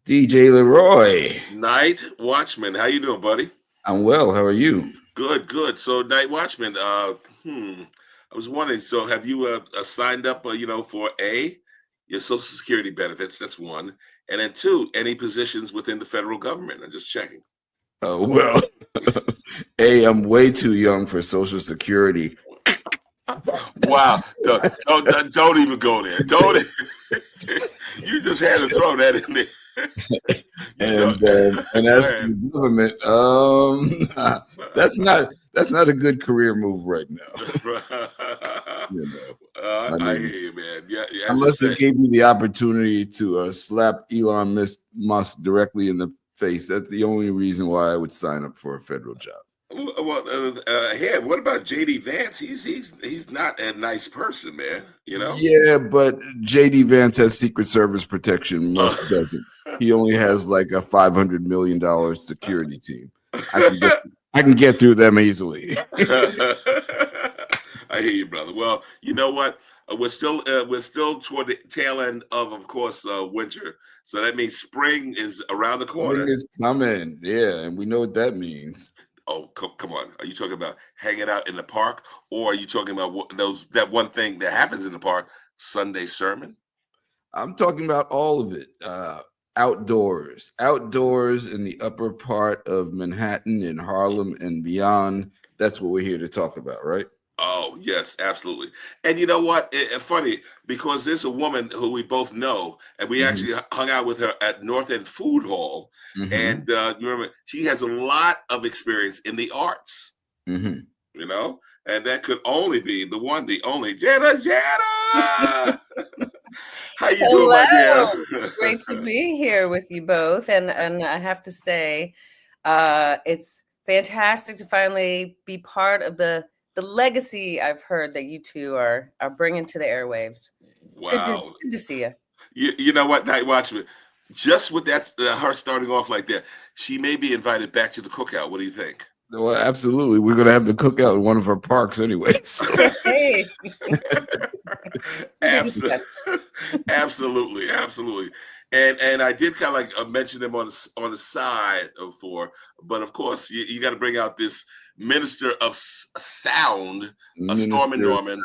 DJ Leroy. Night Watchman. How you doing, buddy? I'm well. How are you? Good. So, Night Watchman, I was wondering, so have you signed up, for your Social Security benefits? That's one. And then two, any positions within the federal government? I'm just checking. Well, I'm way too young for Social Security. Wow. Don't even go there. Don't. You just had to throw that in there. And as for the government, that's not a good career move right now. I hear you, man. Yeah. Unless they gave me the opportunity to slap Elon Musk directly in the face, that's the only reason why I would sign up for a federal job. Well, what about JD Vance? He's not a nice person, man. You know. Yeah, but JD Vance has Secret Service protection. Musk doesn't. He only has like a $500 million security team. I can get through them easily. I hear you, brother. Well, you know what? We're still toward the tail end of course, winter. So that means spring is around the corner. Spring is coming, yeah, and we know what that means. Oh, come on. Are you talking about hanging out in the park, or are you talking about that one thing that happens in the park, Sundae Sermon? I'm talking about all of it. Outdoors in the upper part of Manhattan and Harlem and beyond. That's what we're here to talk about, right? Oh, yes, absolutely. And you know what? It's funny because there's a woman who we both know, and we actually hung out with her at North End Food Hall. And you remember, she has a lot of experience in the arts, you know, and that could only be the one, the only Jana. How you doing, my dear? Great to be here with you both. And I have to say, it's fantastic to finally be part of the legacy I've heard that you two are bringing to the airwaves. Wow. Good to see you. You know what, Night Watchman? Just with that, her starting off like that, she may be invited back to the cookout. What do you think? Well, absolutely. We're going to have the cookout in one of our parks anyway. So. Hey. Absolutely. And I did kind of like mention them on the side before, but of course you got to bring out this minister of sound, Stormin Norman.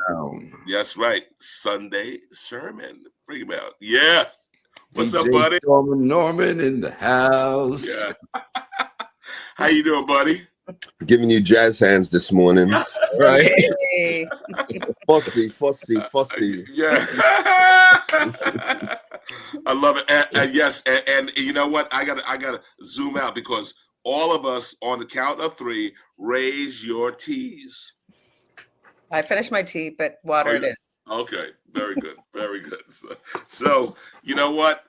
That's right, Sundae Sermon. Bring him out. Yes. What's DJ up, buddy? Stormin Norman in the house. Yeah. How you doing, buddy? Giving you jazz hands this morning. Right. Hey. Fussy. Yeah. I love it. And yes, and you know what? I gotta zoom out because all of us on the count of three, raise your teas. I finished my tea, but water it is. Okay, very good. So you know what,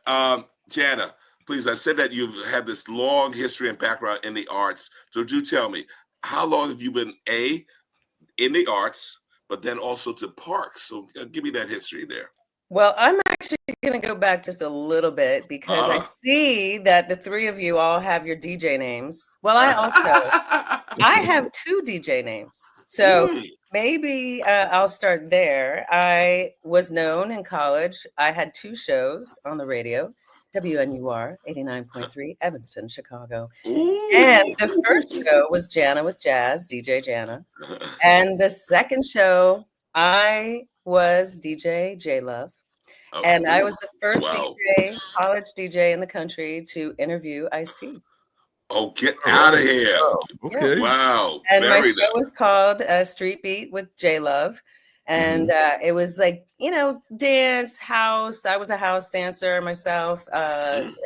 Jana, please, I said that you've had this long history and background in the arts. So do tell me, how long have you been in the arts, but then also to parks? So give me that history there. Well, I'm actually going to go back just a little bit because I see that the three of you all have your DJ names. Well, I have two DJ names. So maybe I'll start there. I was known in college. I had two shows on the radio, WNUR 89.3, Evanston, Chicago. Ooh. And the first show was Jana with Jazz, DJ Jana. And the second show, I was DJ J Love. And I was the first college DJ in the country to interview Ice-T. Oh, get out of here. Okay. Wow. And my show was called Street Beat with J Love. And it was like, dance, house. I was a house dancer myself,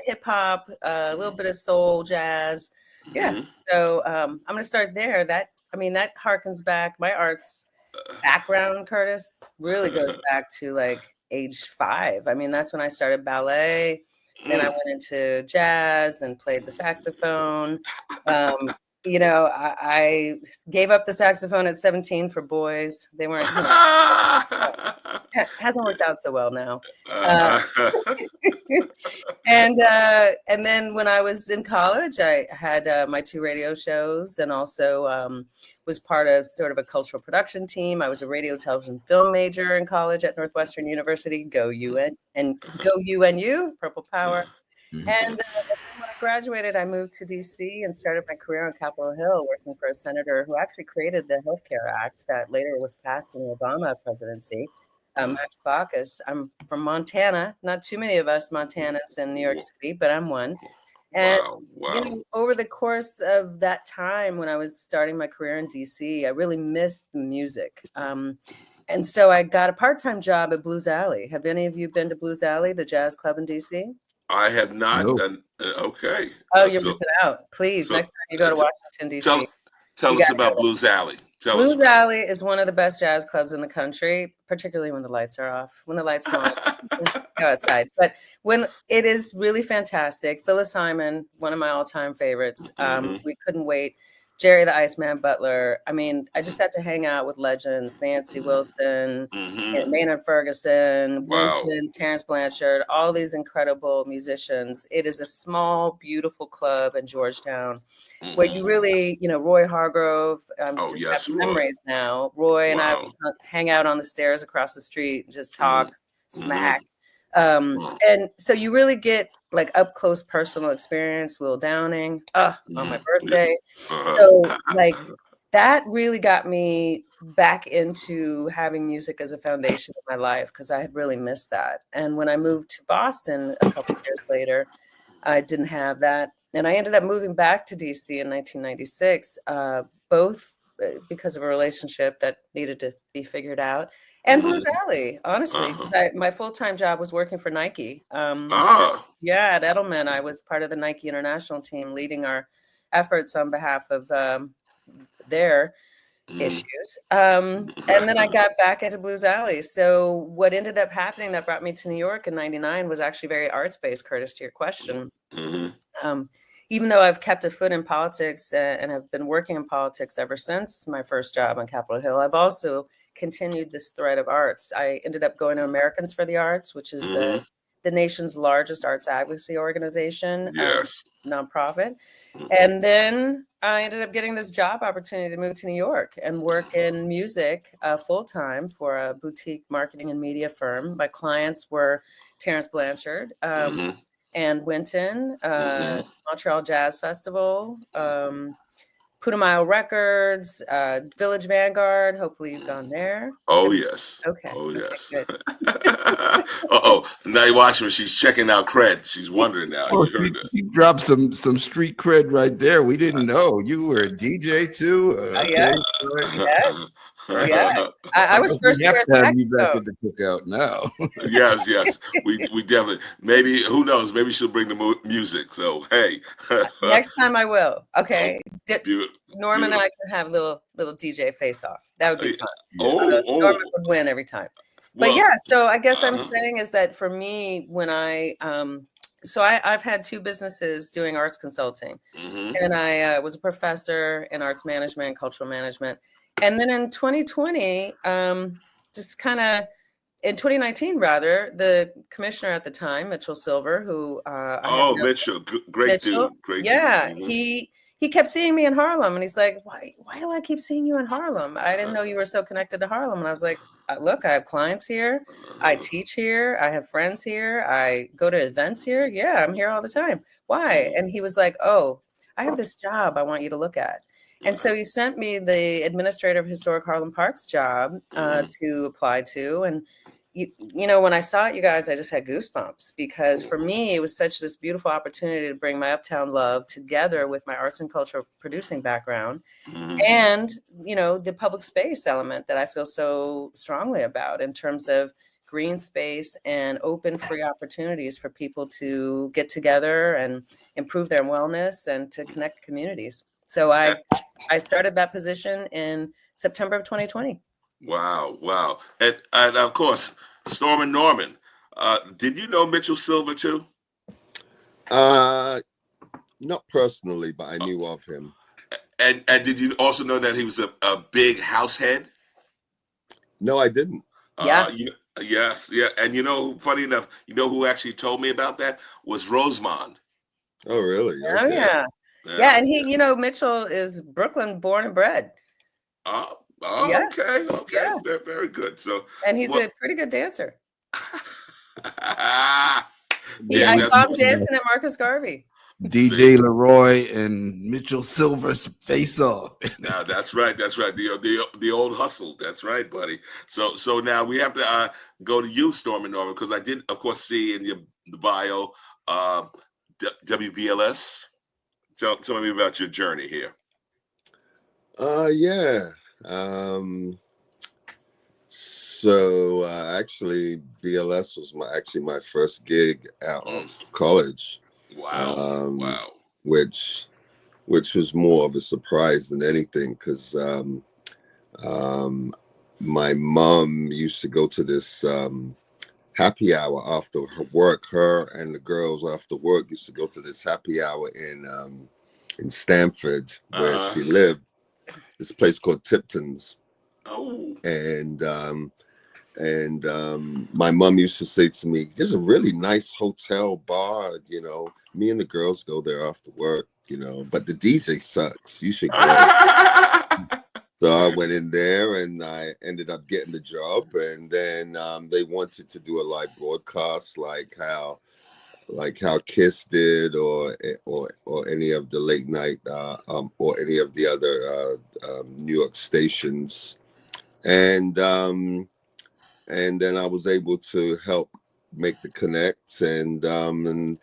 hip hop, a little bit of soul, jazz. Yeah. So I'm going to start there. That harkens back. My arts background, Curtis, really goes back to like age 5. I mean, that's when I started ballet. Then I went into jazz and played the saxophone. I gave up the saxophone at 17 for boys. They weren't, hasn't worked out so well now. And then when I was in college, I had my 2 radio shows and also was part of sort of a cultural production team. I was a radio, television, film major in college at Northwestern University. Go UN and go UNU, Purple Power. And when I graduated, I moved to DC and started my career on Capitol Hill, working for a senator who actually created the Health Care Act that later was passed in the Obama presidency, Max Baucus. I'm from Montana. Not too many of us Montanans in New York City, but I'm one. And over the course of that time when I was starting my career in DC, I really missed the music. And so I got a part-time job at Blues Alley. Have any of you been to Blues Alley, the jazz club in DC? I have not. Nope. Okay. Oh, you're missing out. Please, next time you go to Washington, D.C. Tell us about Blues Alley. Blues Alley is one of the best jazz clubs in the country, particularly when the lights are off. When the lights go on, go outside. But when it is really fantastic. Phyllis Hyman, one of my all-time favorites. We couldn't wait. Jerry the Iceman Butler. I mean, I just got to hang out with legends, Nancy Wilson, Maynard Ferguson, Winston, Terrence Blanchard, all these incredible musicians. It is a have beautiful club in Georgetown where you really, Roy Hargrove, have memories now. Roy and I would hang out on the stairs across the street and just talk, smack. And so you really get like up close personal experience. Will Downing on my birthday. So like that really got me back into having music as a foundation of my life because I had really missed that. And when I moved to Boston a couple of years later, I didn't have that. And I ended up moving back to DC in 1996, both because of a relationship that needed to be figured out. And Blues Alley, honestly, because my full-time job was working for Nike. Yeah, at Edelman, I was part of the Nike International team, leading our efforts on behalf of their issues. And then I got back into Blues Alley. So what ended up happening that brought me to New York in '99 was actually very arts-based, Curtis, to your question. Even though I've kept a foot in politics and have been working in politics ever since my first job on Capitol Hill, I've also continued this thread of arts. I ended up going to Americans for the Arts, which is the nation's largest arts advocacy organization, nonprofit. And then I ended up getting this job opportunity to move to New York and work in music full-time for a boutique marketing and media firm. My clients were Terrence Blanchard, and Winton, Montreal Jazz Festival, Putumayo Records, Village Vanguard. Hopefully you've gone there. Oh, yes. Okay. Oh, yes. NightWatchman, she's checking out cred. She's wondering now. She dropped some street cred right there. We didn't know. You were a DJ too? Okay. Yeah. I was first year back at the cookout now. yes. We definitely, maybe, who knows, maybe she'll bring the music. So, hey. Next time I will. Okay. Norman and I can have a little DJ face off. That would be fun. Norman would win every time. But so I guess I'm saying is that for me, when I've had two businesses doing arts consulting, and I was a professor in arts management and cultural management. And then in 2020, in 2019 rather, the commissioner at the time, Mitchell Silver, who Mitchell, great dude. He kept seeing me in Harlem, and he's like, why do I keep seeing you in Harlem? I didn't know you were so connected to Harlem. And I was like, look, I have clients here. I teach here. I have friends here. I go to events here. Yeah, I'm here all the time. Why? And he was like, oh, I have this job I want you to look at. And so he sent me the administrator of Historic Harlem Parks job to apply to. And, when I saw it, you guys, I just had goosebumps because for me, it was such this beautiful opportunity to bring my Uptown love together with my arts and culture producing background and, the public space element that I feel so strongly about in terms of green space and open free opportunities for people to get together and improve their wellness and to connect communities. So I started that position in September of 2020. Wow. And of course, Stormin Norman. Did you know Mitchell Silver too? Not personally, but I knew of him. And did you also know that he was a big house head? No, I didn't. Yeah. Yes. And funny enough, who actually told me about that was Rosemond. Oh, really? Oh, okay. yeah. Yeah, and he, Mitchell is Brooklyn born and bred. Okay. Yeah. Very good. So, and he's a pretty good dancer. Yeah, I that's saw him dancing at Marcus Garvey. DJ Leroy and Mitchell Silver's Face Off. Now that's right. That's right. The old hustle. That's right, buddy. So now we have to go to you, Stormin Norman, because I did, of course, see in the bio WBLS. Tell me about your journey here. Yeah. So actually, BLS was my first gig out of college. Wow. Wow. Which was more of a surprise than anything, because my mom used to go to this happy hour after her work. Her and the girls after work used to go to this happy hour in Stamford, where she lived. This place called Tipton's. Oh. And my mom used to say to me, "There's a really nice hotel bar, you know. Me and the girls go there after work, you know, but the DJ sucks. You should go." So I went in there and I ended up getting the job. And then they wanted to do a live broadcast like how Kiss did, or any of the late night or any of the other New York stations. And then I was able to help make the connect, and the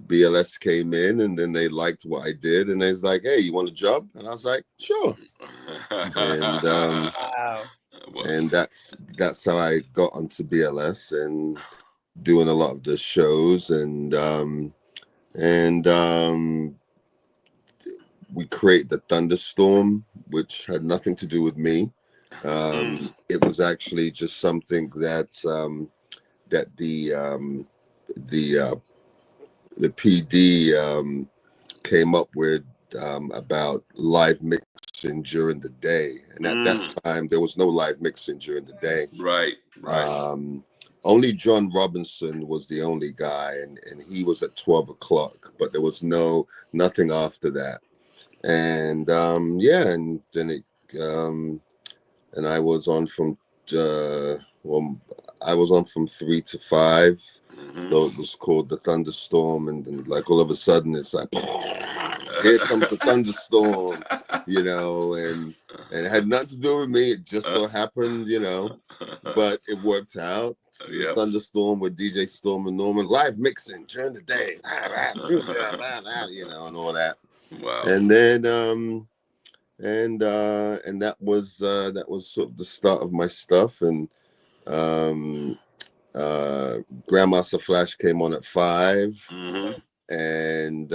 BLS came in, and then they liked what I did, and they was like, "Hey, you want a job?" And I was like, "Sure." And Wow. and that's how I got onto BLS and doing a lot of the shows, and we created the Thunderstorm, which had nothing to do with me. It was actually just something that the PD came up with about live mixing during the day, and at that time there was no live mixing during the day. Right. Only John Robinson was the only guy, and he was at 12 o'clock, but there was nothing after that. And and then it and I was on from 3 to 5. So it was called the Thunderstorm, and then like all of a sudden it's like, here comes the thunderstorm, you know, and it had nothing to do with me. It just so happened, you know, but it worked out. The Thunderstorm with DJ Stormin Norman, live mixing during the day, you know, and all that. Wow. And then and that was sort of the start of my stuff. And Grandmaster Flash came on at 5, and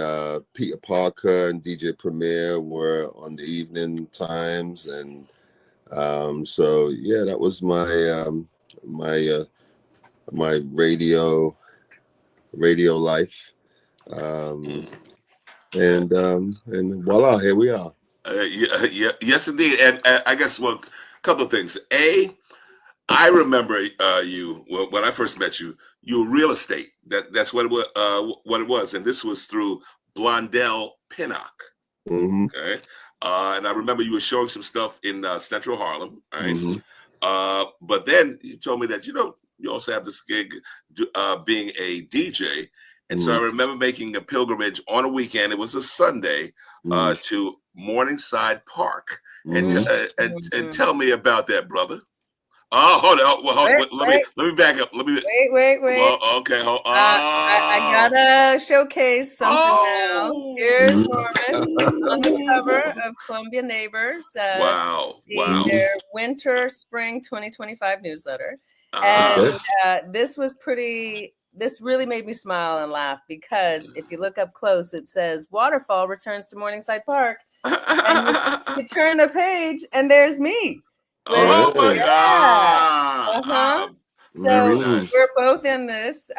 Peter Parker and DJ Premier were on the evening times, and so yeah, that was my my radio life, and voila, here we are. Yes, indeed. And I guess a couple of things. I remember you when I first met you. You were real estate. That's what it was, and this was through Blondell Pinnock. Okay, and I remember you were showing some stuff in Central Harlem, right? But then you told me that you also have this gig being a DJ, and so I remember making a pilgrimage on a weekend. It was a Sunday to Morningside Park, and tell me about that, brother. Oh, hold on. Let me back up. Wait. Well, okay. I gotta showcase something now. Here's Norman on the cover of Columbia Neighbors. Their winter spring 2025 newsletter. And this really made me smile and laugh, because if you look up close, it says Waterfall returns to Morningside Park. And you turn the page and there's me. Oh my God! So we're both in this,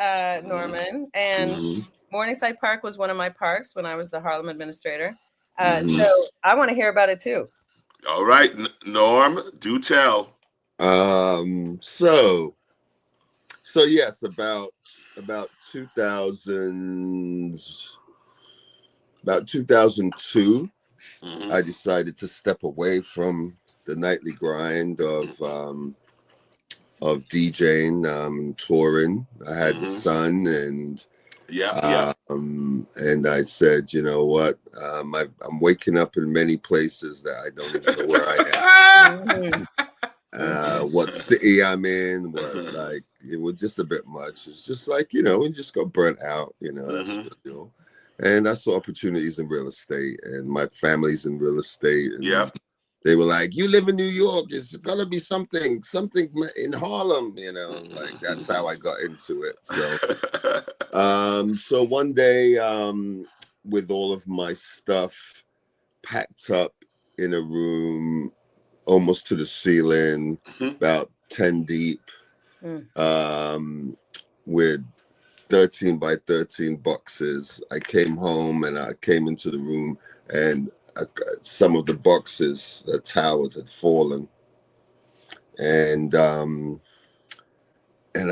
Norman, and Morningside Park was one of my parks when I was the Harlem administrator. So I want to hear about it too. All right, Norm, do tell. So yes, about 2002, I decided to step away from the nightly grind of DJing, touring. I had a son, and Yeah. And I said, you know what? I'm waking up in many places that I don't even know where I am. What city I'm in, like it was just a bit much. It's just like, we just got burnt out, that's and I saw opportunities in real estate, and my family's in real estate. And they were like, you live in New York, it's gotta be something in Harlem, like that's how I got into it. So one day, with all of my stuff packed up in a room almost to the ceiling, about 10 deep, with 13 by 13 boxes. I came home and I came into the room, and some of the boxes, the towers had fallen. And I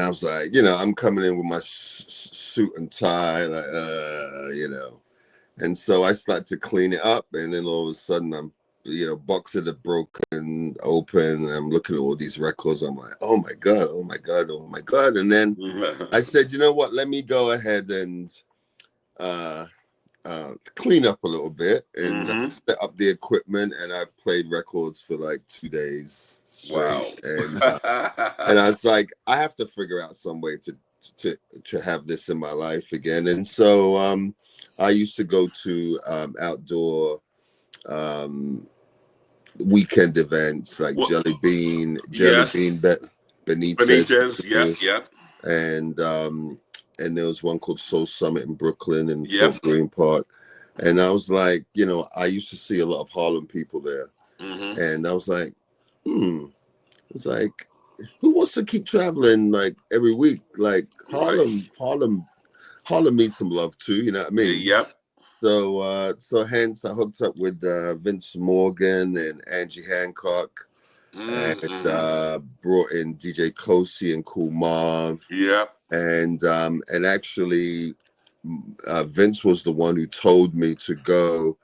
was like, I'm coming in with my suit and tie, like, And so I started to clean it up, and then all of a sudden I'm, boxes are broken open, and I'm looking at all these records. I'm like, oh my God. And then I said, you know what? Let me go ahead and clean up a little bit and set up the equipment. And I played records for like 2 days straight. Wow. And I was like, I have to figure out some way to have this in my life again. And so I used to go to outdoor weekend events like Jelly Bean Benitez. Yep. And there was one called Soul Summit in Brooklyn and Fort Greene Park. And I was like, I used to see a lot of Harlem people there. And I was like, it's like, who wants to keep traveling like every week? Like Harlem needs some love too, you know what I mean? Yep. So hence I hooked up with Vince Morgan and Angie Hancock, and brought in DJ Kosi and Cool Marv. Yep. And actually, Vince was the one who told me to go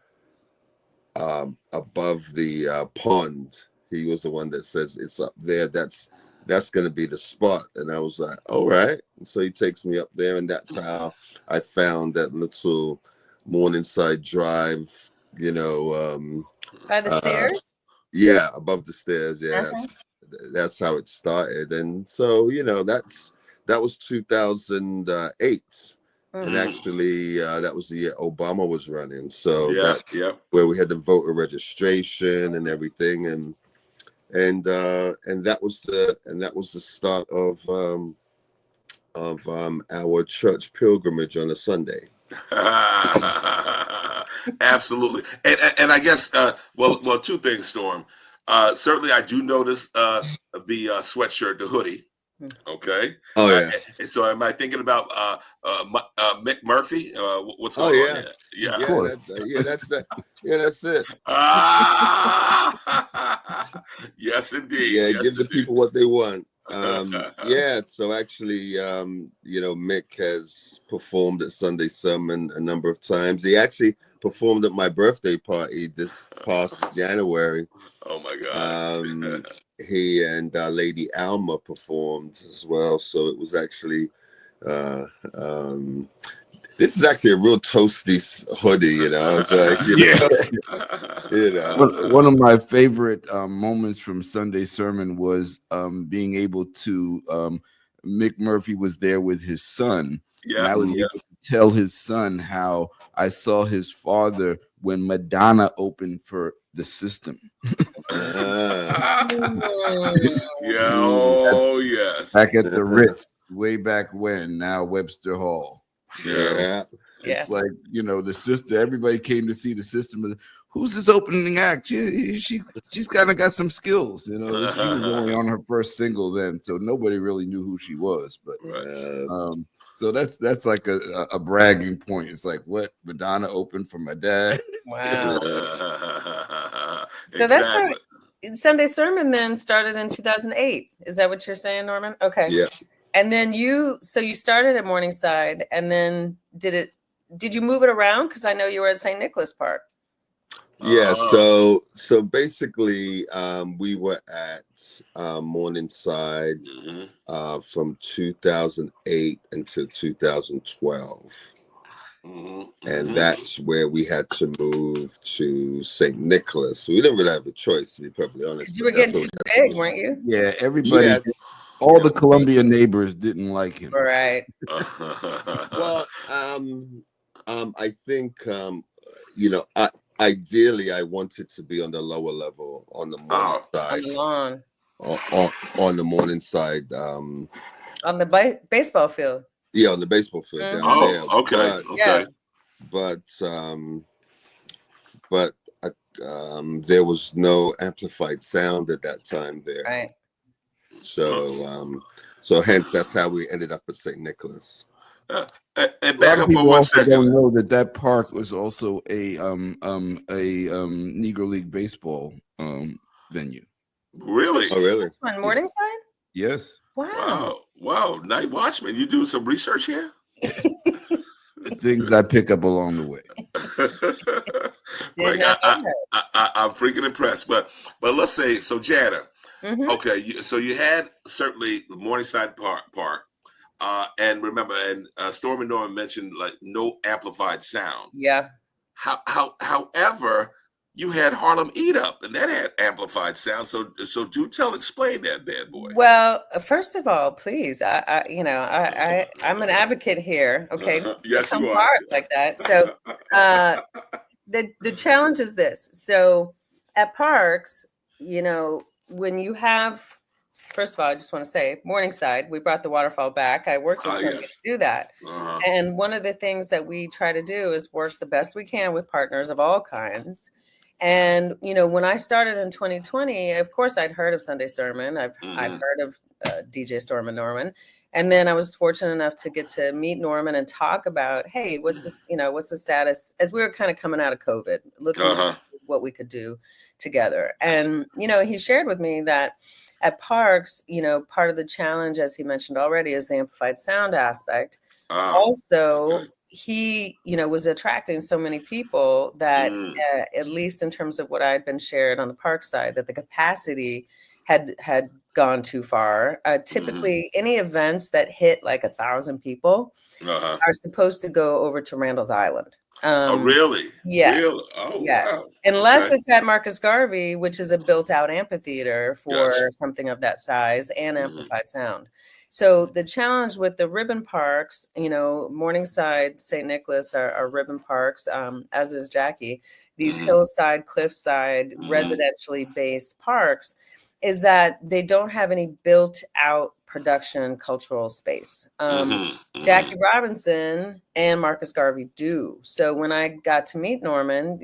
above the pond. He was the one that says it's up there. That's going to be the spot. And I was like, all right. And so he takes me up there, and that's how I found that little Morningside Drive, by the stairs. Yeah, above the stairs. Yeah, that's how it started. And so that was 2008. And actually, that was the year Obama was running. So that's where we had the voter registration and everything, and that was the start of our church pilgrimage on a Sunday. Absolutely. And I guess well, two things, Storm. Certainly I do notice the sweatshirt, the hoodie. Okay. Oh yeah. So am I thinking about Mick Murphy? What's going on there? Yeah, that's it. Yes, indeed. Yeah, yes, give the indeed. people what they want. So actually, Mick has performed at Sundae Sermon a number of times. He actually performed at my birthday party this past January. Oh my God. He and Lady Alma performed as well. So it was actually, this is actually a real toasty hoodie, It's like, One of my favorite moments from Sundae Sermon was being able to, Mick Murphy was there with his son. Yeah. And I was able to tell his son how I saw his father when Madonna opened for the System. Yes. Back at the Ritz, way back when, now Webster Hall. Yeah. It's like, the sister, everybody came to see the System. Who's this opening act? She's kind of got some skills, She was only on her first single then, so nobody really knew who she was. But so that's like a bragging point. It's like, what? Madonna opened for my dad. Wow. So that's how Sundae Sermon then started in 2008. Is that what you're saying, Norman? Okay. Yeah. And then you started at Morningside, and then did you move it around? Because I know you were at St. Nicholas Park. Yeah, Oh. so basically, we were at Morningside from 2008 until 2012. And that's where we had to move to St. Nicholas. We didn't really have a choice, to be perfectly honest. Because you were getting too big, weren't you? Yeah, everybody. Yes. All the Columbia neighbors didn't like him. Right. Well, I think ideally I wanted to be on the lower level on the morning side. On the lawn. On the morning side. On the baseball field. Yeah, on the baseball field down there. Okay. But there was no amplified sound at that time there. Right. So hence that's how we ended up at St. Nicholas. And back up for 1 second. Don't know that park was also a Negro League baseball venue. Really? Oh, really? On Morningside? Yes. Wow. Night Watchman, you do some research here? The things I pick up along the way. Like, I'm freaking impressed. But let's say, so Jana, okay, so you had certainly the Morningside Park. And remember, Stormin Norman mentioned like no amplified sound. Yeah. However, you had Harlem Eat Up, and that had amplified sound. So explain that bad boy. Well, first of all, please, I'm an advocate here. Okay. Yes, you are. Like that. So, the challenge is this. So, at parks, when you have. First of all, I just want to say, Morningside, we brought the waterfall back. I worked with him to do that. And one of the things that we try to do is work the best we can with partners of all kinds. And, when I started in 2020, of course, I'd heard of Sundae Sermon. I've heard of DJ Stormin Norman. And then I was fortunate enough to get to meet Norman and talk about, hey, what's this, what's the status as we were kind of coming out of COVID, looking to see what we could do together. And, he shared with me that at parks, part of the challenge, as he mentioned already, is the amplified sound aspect. He, was attracting so many people that, at least in terms of what I'd been shared on the park side, that the capacity had gone too far. Typically, any events that hit like 1,000 people are supposed to go over to Randall's Island. Really? Yes. Really? Oh, yes. Wow. Unless it's at Marcus Garvey, which is a built-out amphitheater for something of that size and amplified sound. So the challenge with the ribbon parks, Morningside, St. Nicholas are ribbon parks, as is Jackie. These hillside, cliffside, residentially based parks, is that they don't have any built-out production cultural space. Jackie Robinson and Marcus Garvey do. So when I got to meet Norman,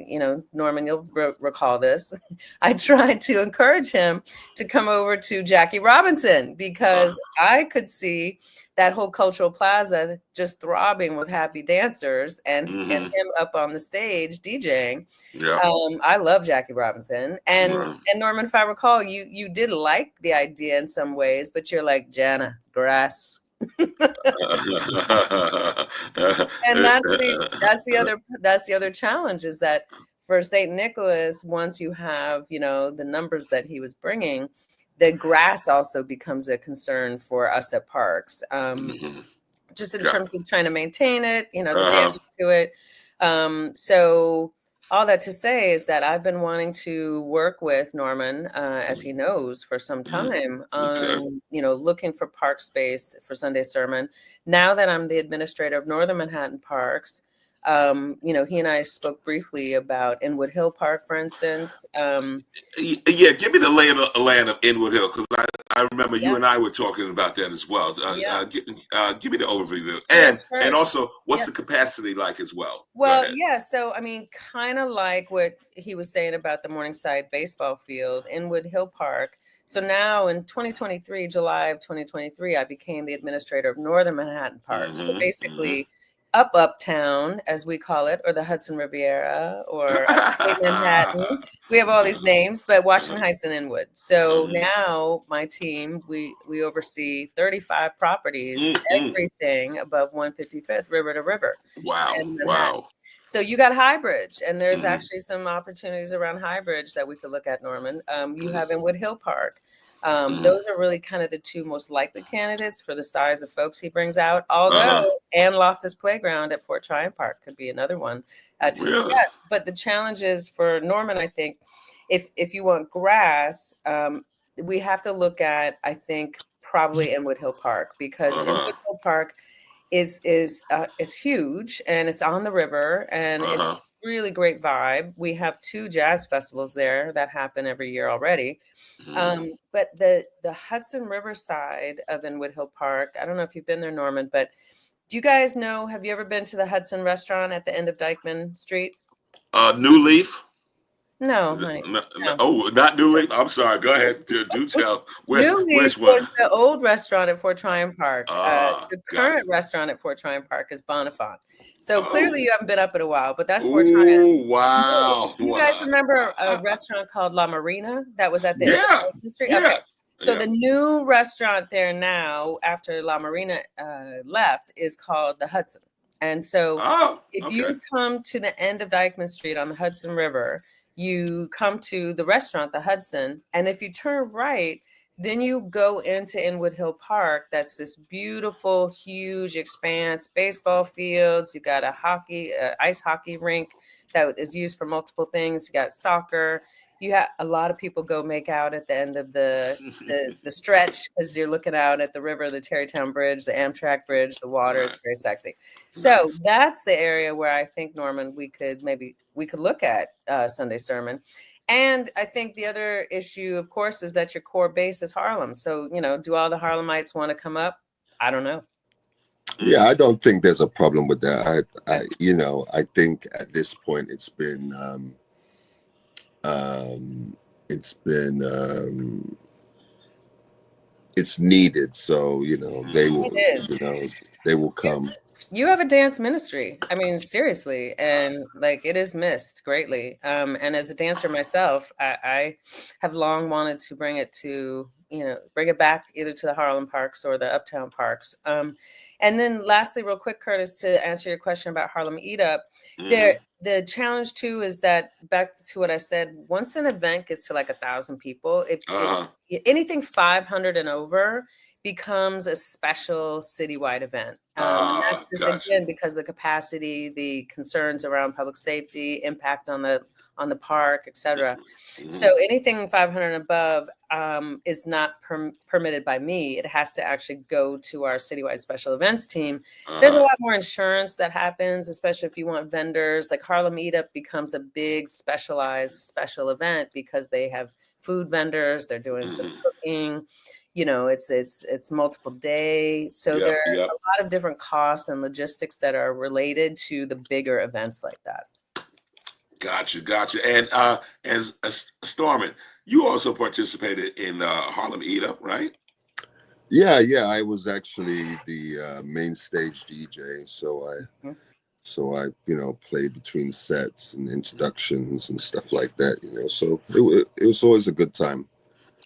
Norman, you'll recall this, I tried to encourage him to come over to Jackie Robinson because I could see that whole cultural plaza just throbbing with happy dancers and him up on the stage DJing. Yeah. I love Jackie Robinson. And Norman, if I recall, you did like the idea in some ways, but you're like, Jana, grass. And that's the other challenge is that for St. Nicholas, once you have, the numbers that he was bringing, the grass also becomes a concern for us at parks. Just in terms of trying to maintain it, the damage to it. So all that to say is that I've been wanting to work with Norman, as he knows, for some time, looking for park space for Sundae Sermon. Now that I'm the administrator of Northern Manhattan Parks, he and I spoke briefly about Inwood Hill Park, for instance. Give me the lay of the land of Inwood Hill, because I remember you and I were talking about that as well. Give me the overview, and also what's the capacity like as well? Well, so kind of like what he was saying about the Morningside baseball field, Inwood Hill Park. So now in 2023, July of 2023, I became the administrator of Northern Manhattan Park. So basically, Uptown, as we call it, or the Hudson Riviera, or upstate Manhattan. We have all these names, but Washington Heights and Inwood. So now my team, we oversee 35 properties, everything above 155th, river to river. Wow. So you got High Bridge, and there's actually some opportunities around High Bridge that we could look at, Norman. You have Inwood Hill Park. Those are really kind of the two most likely candidates for the size of folks he brings out. Although Ann Loftus Playground at Fort Tryon Park could be another one to discuss. But the challenge is for Norman, I think, if you want grass, we have to look at, I think, probably Inwood Hill Park, because Inwood Hill Park is huge, and it's on the river, and it's really great vibe. We have 2 jazz festivals there that happen every year already. But the Hudson River side of Inwood Hill Park, I don't know if you've been there, Norman, but do you guys know, have you ever been to the Hudson restaurant at the end of Dyckman Street? New Leaf? No, honey. No. Oh, not New Leaf. I'm sorry. Go ahead. Do tell. New Leaf was the old restaurant at Fort Tryon Park. The current restaurant at Fort Tryon Park is Bonifant. So clearly you haven't been up in a while, but that's Fort Tryon. Oh, wow. Do you guys remember a restaurant called La Marina that was at the end of Street? Yeah. Okay. So the new restaurant there now, after La Marina left, is called the Hudson. And so if you come to the end of Dyckman Street on the Hudson River, you come to the restaurant, the Hudson, and if you turn right, then you go into Inwood Hill Park. That's this beautiful, huge expanse, baseball fields. You got a ice hockey rink that is used for multiple things. You got soccer. You have a lot of people go make out at the end of the stretch, because you're looking out at the river, the Tarrytown Bridge, the Amtrak Bridge, the water. It's very sexy. So that's the area where I think, Norman, we could look at Sundae Sermon. And I think the other issue, of course, is that your core base is Harlem. So, do all the Harlemites want to come up? I don't know. Yeah, I don't think there's a problem with that. I think at this point it's needed. So, they will come. You have a dance ministry. I mean, seriously. And it is missed greatly. And as a dancer myself, I have long wanted to bring it back either to the Harlem Parks or the Uptown Parks. And then lastly, real quick, Curtis, to answer your question about Harlem Eat Up, the challenge too is that, back to what I said, once an event gets to 1,000 people, if anything 500 and over becomes a special citywide event. And that's just again because the capacity, the concerns around public safety, impact on the park, etc. So anything 500 and above is not permitted by me. It has to actually go to our citywide special events team. There's a lot more insurance that happens, especially if you want vendors. Harlem Eat Up becomes a big specialized special event because they have food vendors. They're doing some cooking. It's multiple day. So there are a lot of different costs and logistics that are related to the bigger events like that. Gotcha. And as Stormin, you also participated in Harlem Eat Up, right? Yeah. I was actually the main stage DJ. So I played between sets and introductions and stuff like that. So it was always a good time.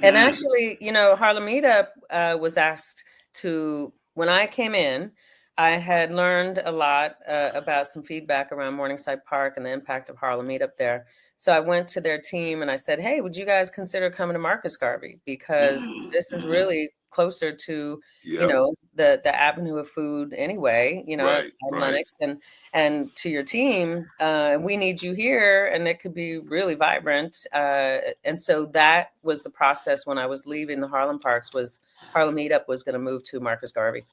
And actually, Harlem Eat Up was asked to, when I came in, I had learned a lot about some feedback around Morningside Park and the impact of Harlem Eat Up there. So I went to their team and I said, hey, would you guys consider coming to Marcus Garvey? Because this is really closer to, the avenue of food anyway, at Lennox and to your team. We need you here, and it could be really vibrant. And so that was the process when I was leaving the Harlem Parks, was Harlem Eat Up was going to move to Marcus Garvey.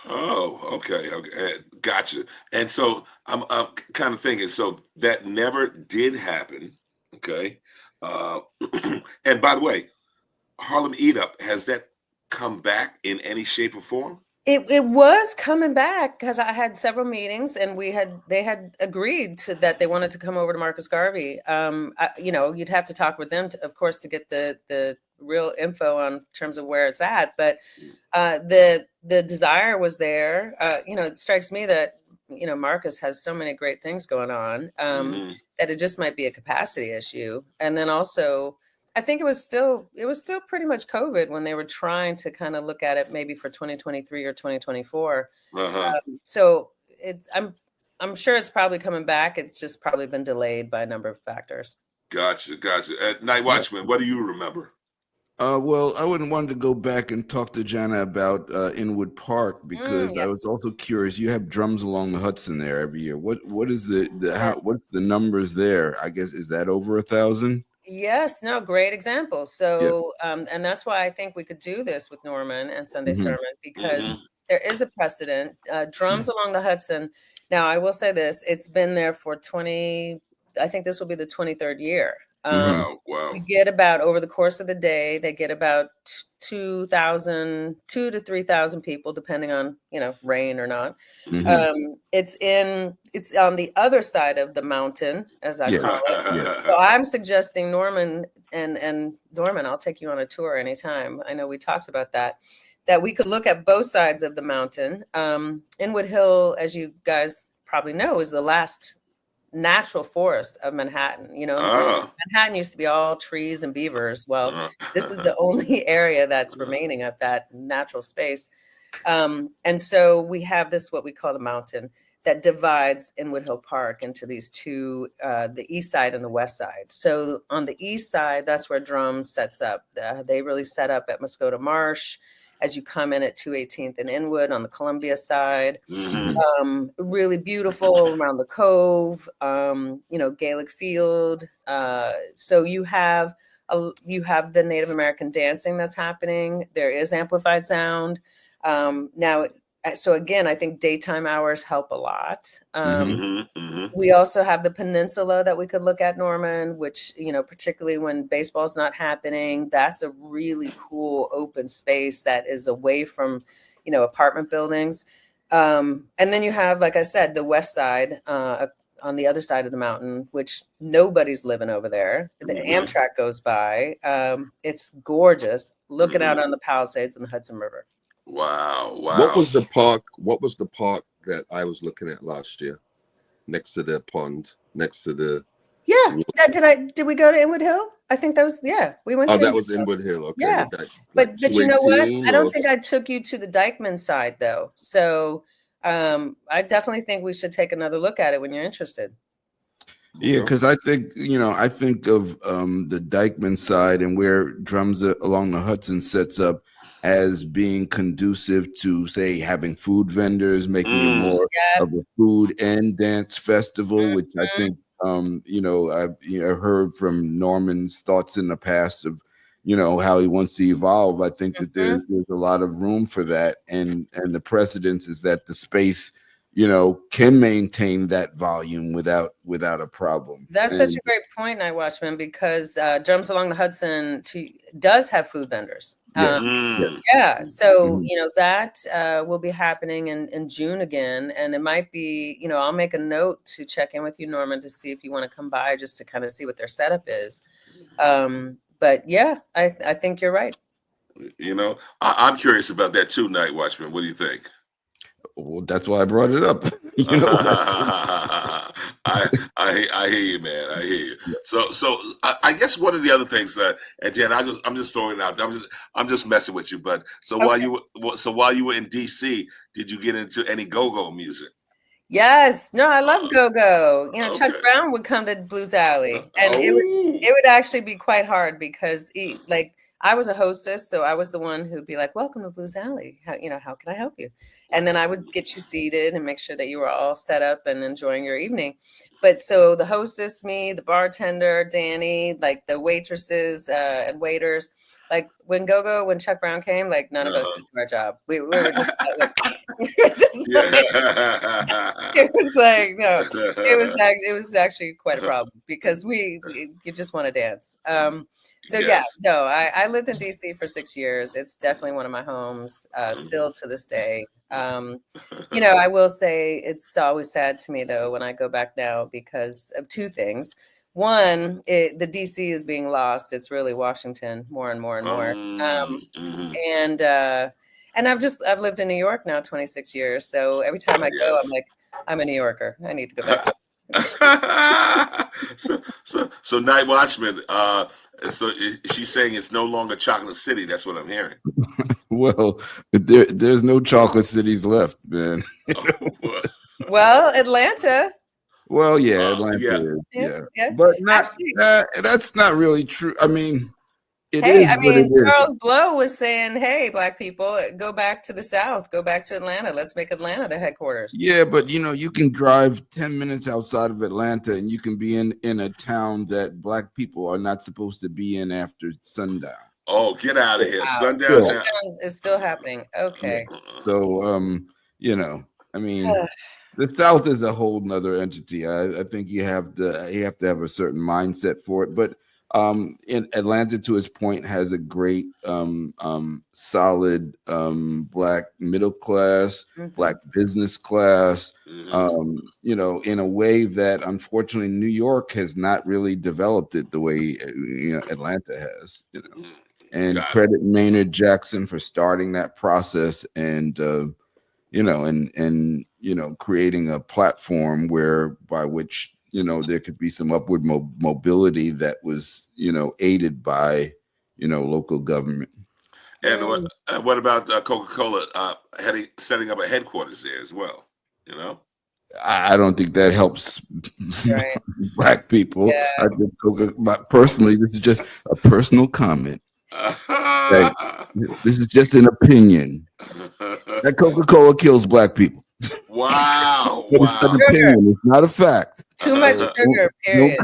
Oh, okay, gotcha. And so I'm kind of thinking, so that never did happen, okay? And by the way, Harlem Eat Up, has that come back in any shape or form? It was coming back because I had several meetings, and they had agreed to that they wanted to come over to Marcus Garvey. You'd have to talk with them, of course, to get the real info on terms of where it's at. But the desire was there. It strikes me that Marcus has so many great things going on that it just might be a capacity issue. And then also, I think it was still pretty much COVID when they were trying to kind of look at it maybe for 2023 or 2024. So I'm sure it's probably coming back. It's just probably been delayed by a number of factors. Gotcha. Night Watchman, what do you remember? Well, I wouldn't want to go back and talk to Jana about Inwood Park because I was also curious. You have drums along the Hudson there every year. What's the numbers there? I guess, is that over 1,000? Yes, no, great example. So, and that's why I think we could do this with Norman and Sundae Sermon, because there is a precedent. Drums along the Hudson. Now, I will say this: it's been there for I think this will be the 23rd year. Wow. We get about, over the course of the day, they get about 2 to 3,000 people, depending on, rain or not. It's on the other side of the mountain, as I call it. So I'm suggesting Norman and Norman, I'll take you on a tour anytime. I know we talked about that we could look at both sides of the mountain. Inwood Hill, as you guys probably know, is the last natural forest of Manhattan. Manhattan used to be all trees and beavers. Well, this is the only area that's remaining of that natural space. And so we have this, what we call the mountain, that divides Inwood Hill Park into these two, the east side and the west side. So on the east side, that's where Drums sets up. They really set up at Muscota Marsh as you come in at 218th and Inwood on the Columbia side. Really beautiful around the Cove, Gaelic Field. So you have the Native American dancing that's happening. There is amplified sound. Now, so again, I think daytime hours help a lot. We also have the peninsula that we could look at, Norman, which, particularly when baseball's not happening, that's a really cool open space that is away from, apartment buildings. And then you have, like I said, the west side on the other side of the mountain, which nobody's living over there. The Amtrak goes by. It's gorgeous looking out on the Palisades and the Hudson River. Wow. What was the park that I was looking at last year? Next to the pond, next to the Did we go to Inwood Hill? I think that was we went to that was Inwood Hill. Okay. Yeah. But you know what? I don't think I took you to the Dykeman side though. So I definitely think we should take another look at it when you're interested. Yeah, because I think of the Dykeman side and where Drums along the Hudson sets up as being conducive to, say, having food vendors, making it more of a food and dance festival, which I think, I've heard from Norman's thoughts in the past of, how he wants to evolve. I think that there's a lot of room for that. And the precedence is that the space, can maintain that volume without a problem. That's such a great point, NightWatchman, because Drums Along the Hudson does have food vendors. So that will be happening in June again, and it might be, I'll make a note to check in with you, Norman, to see if you want to come by just to kind of see what their setup is. But I think you're right. I'm curious about that too, NightWatchman. What do you think? Well, that's why I brought it up. I hear you, man. I hear you. So I guess one of the other things that, and Jen, I'm just throwing it out there. I'm just messing with you. But while you were in DC, did you get into any go-go music? Yes. No, I love go-go. Chuck Brown would come to Blues Alley, and it would actually be quite hard because I was a hostess, so I was the one who'd be like, "Welcome to Blues Alley. How can I help you?" And then I would get you seated and make sure that you were all set up and enjoying your evening. But so the hostess, me, the bartender, Danny, like the waitresses and waiters, like when Chuck Brown came, like none of us did our job. We were just it was like no, it was actually quite a problem because you just want to dance. I lived in DC for 6 years. It's definitely one of my homes, still to this day. I will say it's always sad to me though when I go back now because of two things. One, the DC is being lost. It's really Washington more and more and more. And I've lived in New York now 26 years. So every time I go, I'm like, I'm a New Yorker. I need to go back. So Night Watchman, so she's saying it's no longer Chocolate City. That's what I'm hearing. Well, there's no chocolate cities left, man. Well, Atlanta. Well, yeah, Atlanta is, yeah. But not Actually, that's not really true. I mean, Charles Blow was saying, hey, Black people, go back to the South, go back to Atlanta. Let's make Atlanta the headquarters. Yeah, but you can drive 10 minutes outside of Atlanta and you can be in a town that Black people are not supposed to be in after sundown. Oh, get out of here. Wow. Sundown is still happening. Okay. So, I mean, the South is a whole nother entity. I think you have to have a certain mindset for it. But in Atlanta, to his point, has a great solid Black middle class, Black business class, in a way that unfortunately New York has not really developed it the way Atlanta has. And credit Maynard Jackson for starting that process and creating a platform by which there could be some upward mobility that was aided by local government. And what about Coca-Cola setting up a headquarters there as well? I don't think that helps Black people. I think personally, this is just a personal comment. This is just an opinion. That Coca-Cola kills Black people. Wow. But it's an opinion. It's not a fact. Too much sugar, period.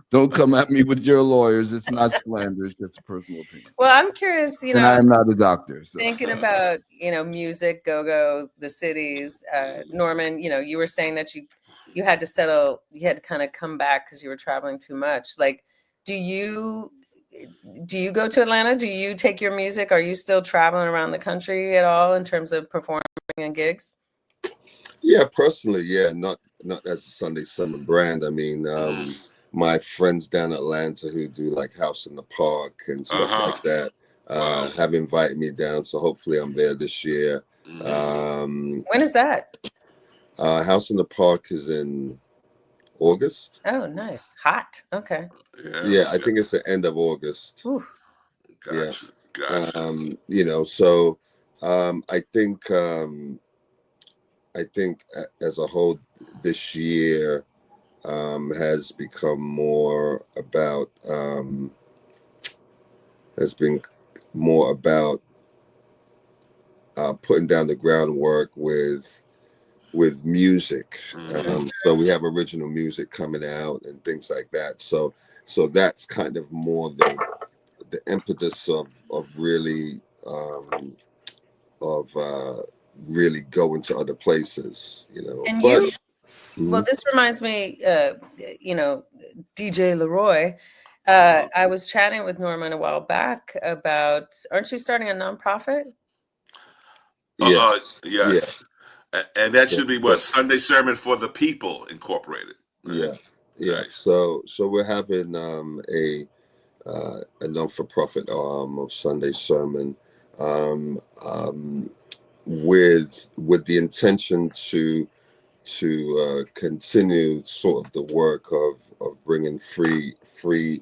Don't come at me with your lawyers. It's not slander. It's just a personal opinion. Well, I'm curious, and I am not a doctor. So. Thinking about, music, go-go, the cities. Norman, you were saying that you had to settle, you had to kind of come back because you were traveling too much. Like, do you go to Atlanta? Do you take your music? Are you still traveling around the country at all in terms of performing and gigs? Yeah, personally, yeah, not as a Sundae Sermon brand. I mean, my friends down in Atlanta who do like House in the Park and stuff like that have invited me down. So hopefully I'm there this year. When is that? House in the Park is in August. Oh, nice. Hot. Okay. Yeah, I think it's the end of August. Ooh. Gotcha. So I think as a whole this year has become more about putting down the groundwork with music. So we have original music coming out and things like that. So that's kind of more the impetus of really really going to other places, And well, this reminds me, DJ Leroy. I was chatting with Norman a while back about, aren't you starting a nonprofit? Yes. Yes. Yeah. And that should be what? Sundae Sermon for the People Incorporated. Right? Yeah. Nice. So we're having a non-for-profit arm of Sundae Sermon with the intention to continue sort of the work of bringing free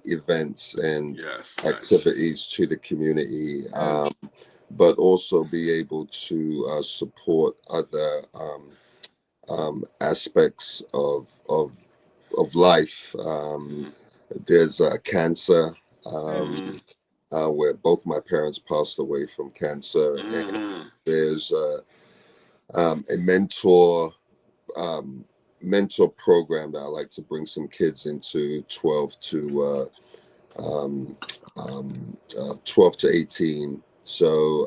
events and activities to the community, but also be able to support other aspects of life. There's cancer, where both my parents passed away from cancer, and there's a mentor program that I like to bring some kids into 12 to 18. So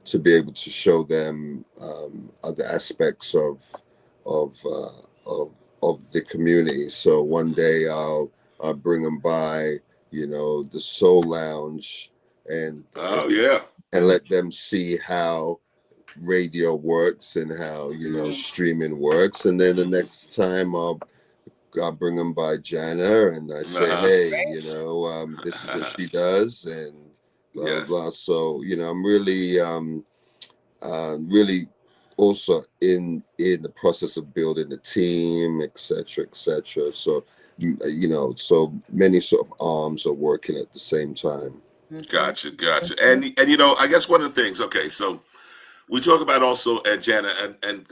to be able to show them other aspects of the community. So one day I'll bring them by, the Soul Lounge and let them see how radio works and how streaming works, and then the next time I'll bring them by Jana and I say, hey, this is what she does and blah blah blah. So I'm really also in the process of building the team, etc., etc. So so many sort of arms are working at the same time. Gotcha. And I guess one of the things. Okay, so we talk about also Jana, and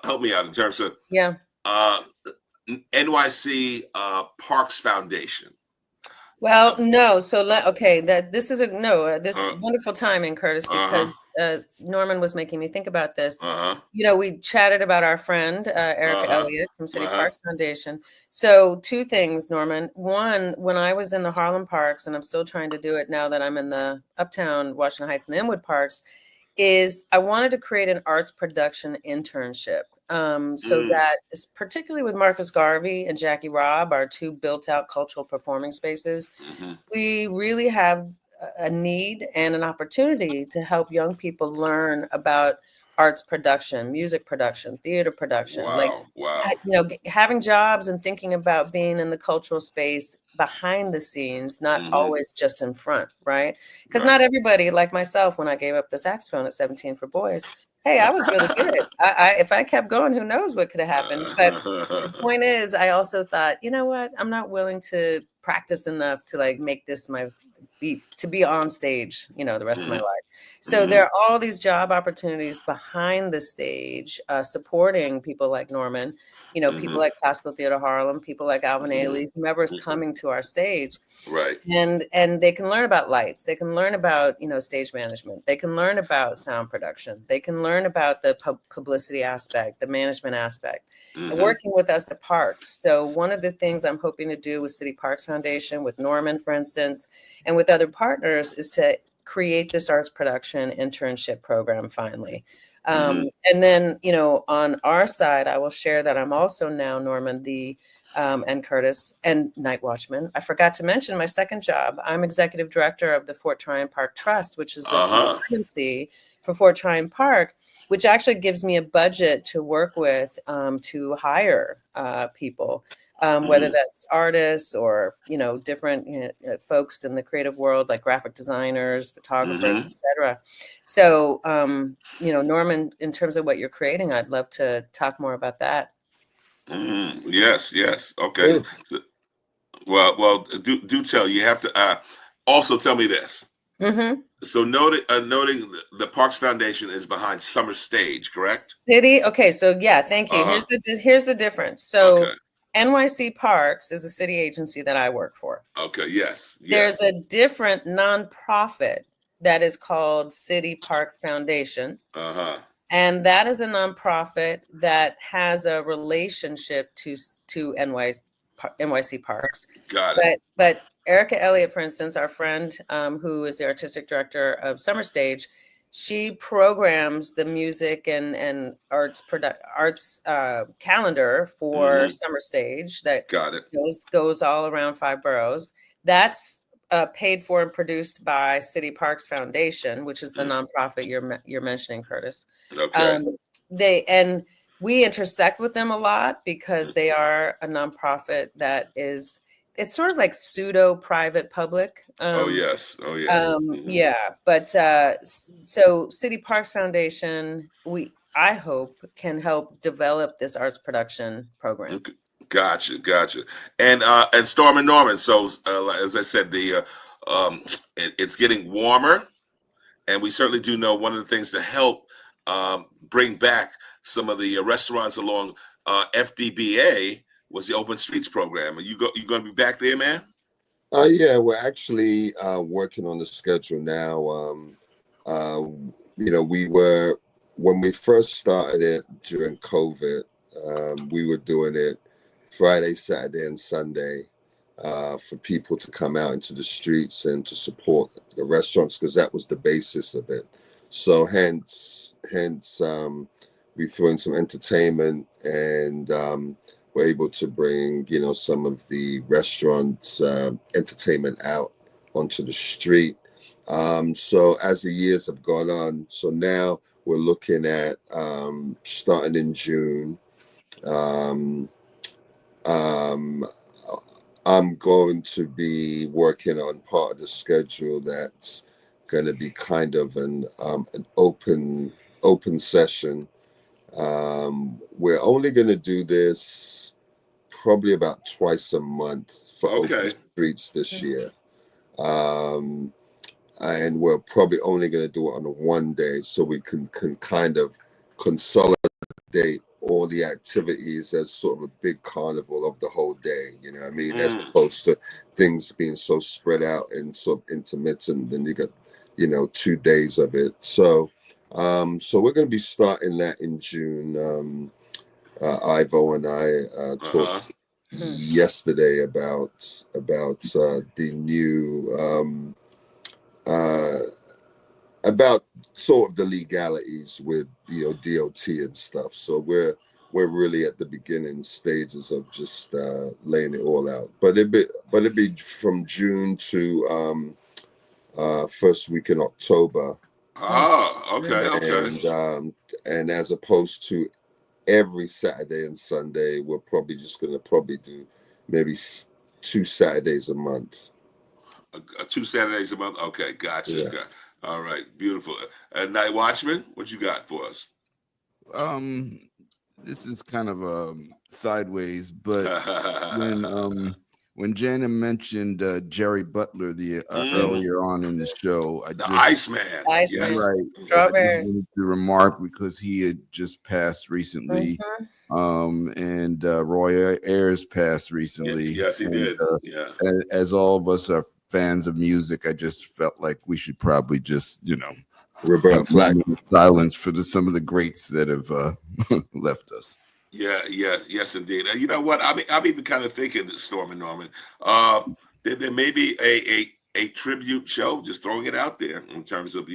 help me out in terms of NYC Parks Foundation. Well, no. So this is wonderful timing, Curtis, because Norman was making me think about this. We chatted about our friend Erica Elliott from City Parks Foundation. So 2 things, Norman. One, when I was in the Harlem parks, and I'm still trying to do it now that I'm in the Uptown, Washington Heights, and Inwood parks, is I wanted to create an arts production internship. So that is particularly with Marcus Garvey and Jackie Robb, our 2 built out cultural performing spaces. We really have a need and an opportunity to help young people learn about arts production, music production, theater production, having jobs and thinking about being in the cultural space behind the scenes, not always just in front, right? Because not everybody, like myself, when I gave up the saxophone at 17 for boys, hey, I was really good. If I kept going, who knows what could have happened. But the point is, I also thought, you know what? I'm not willing to practice enough to make this to be on stage, the rest of my life. So there are all these job opportunities behind the stage, supporting people like Norman, people like Classical Theater Harlem, people like Alvin Ailey, whomever is coming to our stage. Right. And they can learn about lights. They can learn about, stage management. They can learn about sound production. They can learn about the publicity aspect, the management aspect, and working with us at parks. So one of the things I'm hoping to do with City Parks Foundation, with Norman, for instance, and with other partners, is to create this arts production internship program finally. And then, on our side, I will share that I'm also now, Norman, and Curtis and NightWatchman. I forgot to mention my second job. I'm executive director of the Fort Tryon Park Trust, which is the agency for Fort Tryon Park, which actually gives me a budget to work with to hire people. Whether that's artists or, different folks in the creative world, like graphic designers, photographers, etc. So, Norman, in terms of what you're creating, I'd love to talk more about that. Yes. Okay. So, well, do tell. You have to also tell me this. So noting the Parks Foundation is behind Summer Stage, correct? City. Okay. So yeah, thank you. Here's the difference. So NYC Parks is a city agency that I work for. Okay. Yes. There's a different nonprofit that is called City Parks Foundation. And that is a nonprofit that has a relationship to NYC Parks. Got it. But Erica Elliott, for instance, our friend who is the artistic director of Summer Stage, she programs the music and arts calendar for Summer Stage that goes all around 5 boroughs. That's paid for and produced by City Parks Foundation, which is the nonprofit you're mentioning, Curtis. Okay. We intersect with them a lot because they are a nonprofit that it's sort of like pseudo private public. Yes. Yeah. But so City Parks Foundation, I hope, can help develop this arts production program. Gotcha. And Stormin Norman. So as I said, it's getting warmer, and we certainly do know one of the things to help bring back some of the restaurants along FDBA was the Open Streets program. Are you going to be back there, man? Yeah, we're actually working on the schedule now. We were, when we first started it during COVID, we were doing it Friday, Saturday, and Sunday for people to come out into the streets and to support the restaurants, because that was the basis of it. So hence, we threw in some entertainment, and we're able to bring, some of the restaurants' entertainment out onto the street. So as the years have gone on, so now we're looking at starting in June. I'm going to be working on part of the schedule that's going to be kind of an open session We're only going to do this probably about twice a month for open streets this year. And we're probably only going to do it on a one day so we can kind of consolidate all the activities as sort of a big carnival of the whole day, you know what I mean? As opposed to things being so spread out and so intermittent, then you got, 2 days of it. So we're going to be starting that in June. Ivo and I talked yesterday about the new about sort of the legalities with DOT and stuff. So we're really at the beginning stages of just laying it all out. But it'd be from June to first week in October. Oh, okay. And as opposed to every Saturday and Sunday, we're probably just going to do maybe 2 Saturdays a month. 2 Saturdays a month. Okay, gotcha. Yeah. All right, beautiful. NightWatchman, what you got for us? This is kind of sideways, but when Jana mentioned Jerry Butler earlier on in the show, Iceman, right? Strawberries. I wanted to remark because he had just passed recently, and Roy Ayers passed recently. Yes, he did. As all of us are fans of music, I just felt like we should probably just revert flag silence for some of the greats that have left us. Yes, indeed. You know what? I'm even kind of thinking that Stormin Norman, there may be a tribute show, just throwing it out there in terms of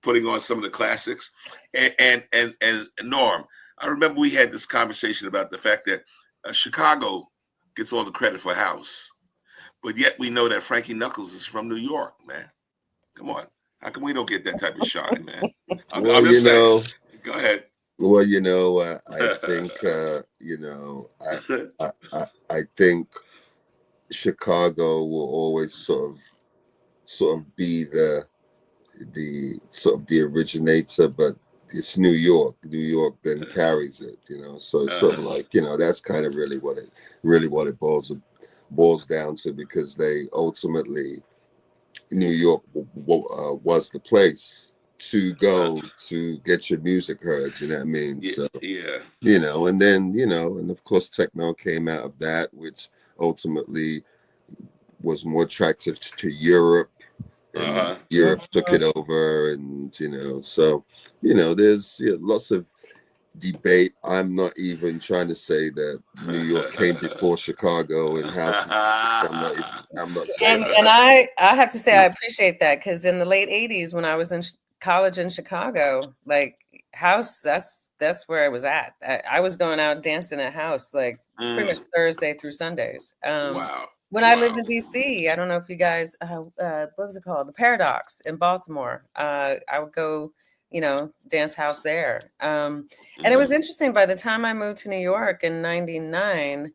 putting on some of the classics. And Norm, I remember we had this conversation about the fact that Chicago gets all the credit for house, but yet we know that Frankie Knuckles is from New York, man. Come on, how come we don't get that type of shine, man? I'm just saying. Go ahead. Well, I think I think Chicago will always sort of be the sort of the originator, but it's New York. New York then carries it, So it's sort of like that's kind of really what it boils down to, because they ultimately, New York was the place to go to get your music heard, you know what I mean? Yeah, so yeah. And then and of course techno came out of that, which ultimately was more attractive to Europe, and Europe took it over, and so there's lots of debate. I'm not even trying to say that New York came before Chicago and house. I'm not saying and I have to say I appreciate that, because in the late 80s when I was in college in Chicago, like house, that's where I was at. I was going out dancing at house like pretty much Thursday through Sundays. When I lived in DC, I don't know if you guys what was it called, the Paradox in Baltimore, I would go dance house there. And it was interesting, by the time I moved to New York in 99,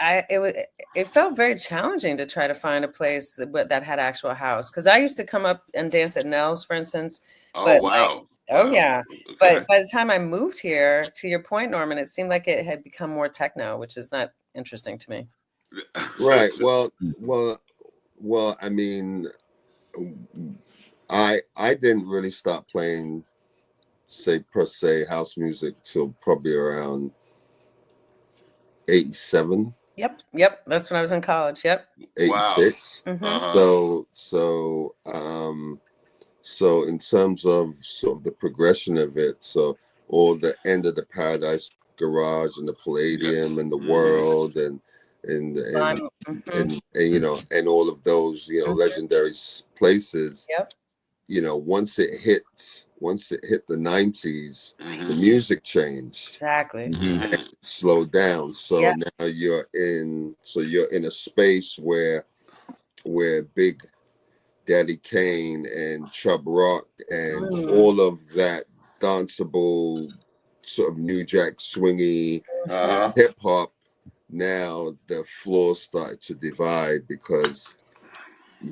it felt very challenging to try to find a place that had actual house, because I used to come up and dance at Nell's, for instance. Yeah. Okay. But by the time I moved here, to your point, Norman, it seemed like it had become more techno, which is not interesting to me. Right. Well, I mean, I didn't really start playing, per se, house music till probably around 87. Yep. That's when I was in college. Yep. 86. Wow. So in terms of sort of the progression of it, so all the end of the Paradise Garage and the Palladium and the World and all of those legendary places. Yep. Once it hit the 90s, the music changed. Exactly. And it slowed down. So now you're in a space where Big Daddy Kane and Chub Rock and all of that danceable sort of New Jack swingy hip hop. Now the floor started to divide, because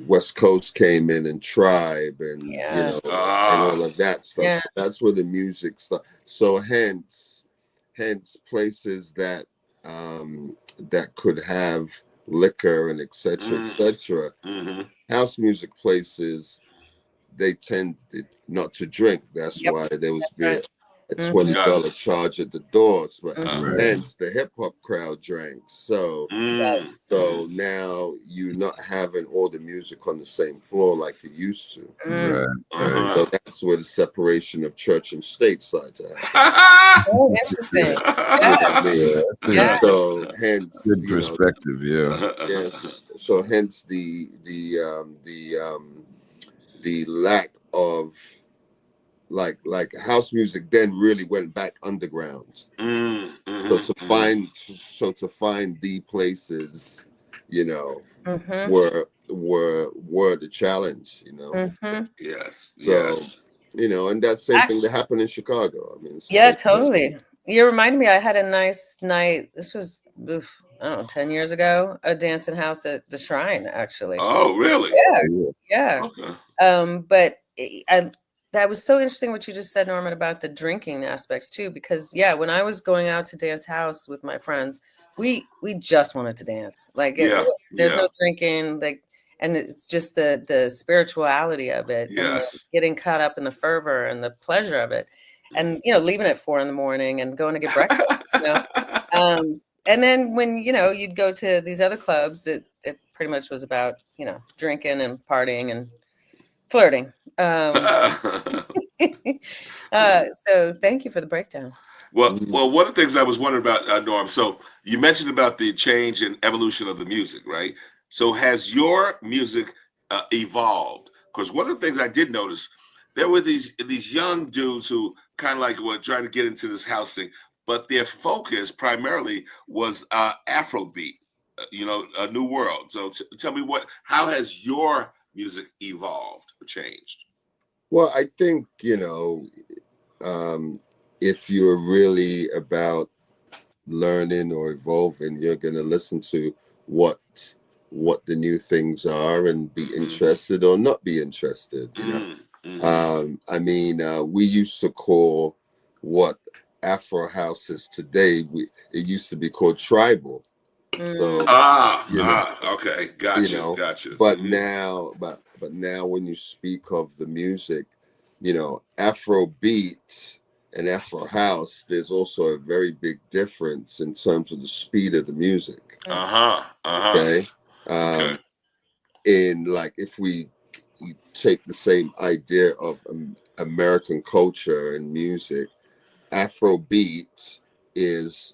West Coast came in and Tribe and Yes. and all of that stuff. Yeah. So that's where the music stuff. So hence places that that could have liquor and etc. House music places, they tend not to drink. That's why there was a $20 charge at the doors, but hence the hip hop crowd drank. So so now you're not having all the music on the same floor like you used to. So that's where the separation of church and state started to happen. Oh, interesting. So hence good perspective. Yes. So hence the lack of like house music then really went back underground. So to find the places, were the challenge, Yes. So and that same thing that happened in Chicago. I mean, totally. You reminded me, I had a nice night. This was, I don't know, 10 years ago, a dancing house at the Shrine, actually. Oh, really? Yeah. Okay. But that was so interesting what you just said, Norman, about the drinking aspects too, because when I was going out to dance house with my friends, we just wanted to dance. Like there's no drinking, like, and it's just the spirituality of it, and getting caught up in the fervor and the pleasure of it, and leaving at 4 a.m. and going to get breakfast. And then when you'd go to these other clubs, it pretty much was about drinking and partying and flirting. So thank you for the breakdown. Well, one of the things I was wondering about, Norm, so you mentioned about the change and evolution of the music, right? So has your music evolved? Because one of the things I did notice, there were these young dudes who kind of like were trying to get into this house thing, but their focus primarily was Afrobeat, a new world. So tell me how has your music evolved or changed? Well, I think, if you're really about learning or evolving, you're going to listen to what the new things are and be interested or not be interested. I mean, we used to call what Afro house is today, it used to be called tribal. So okay, gotcha. But now when you speak of the music, Afro beat and Afro house, there's also a very big difference in terms of the speed of the music. Okay. In like, if we take the same idea of American culture and music, Afro beat is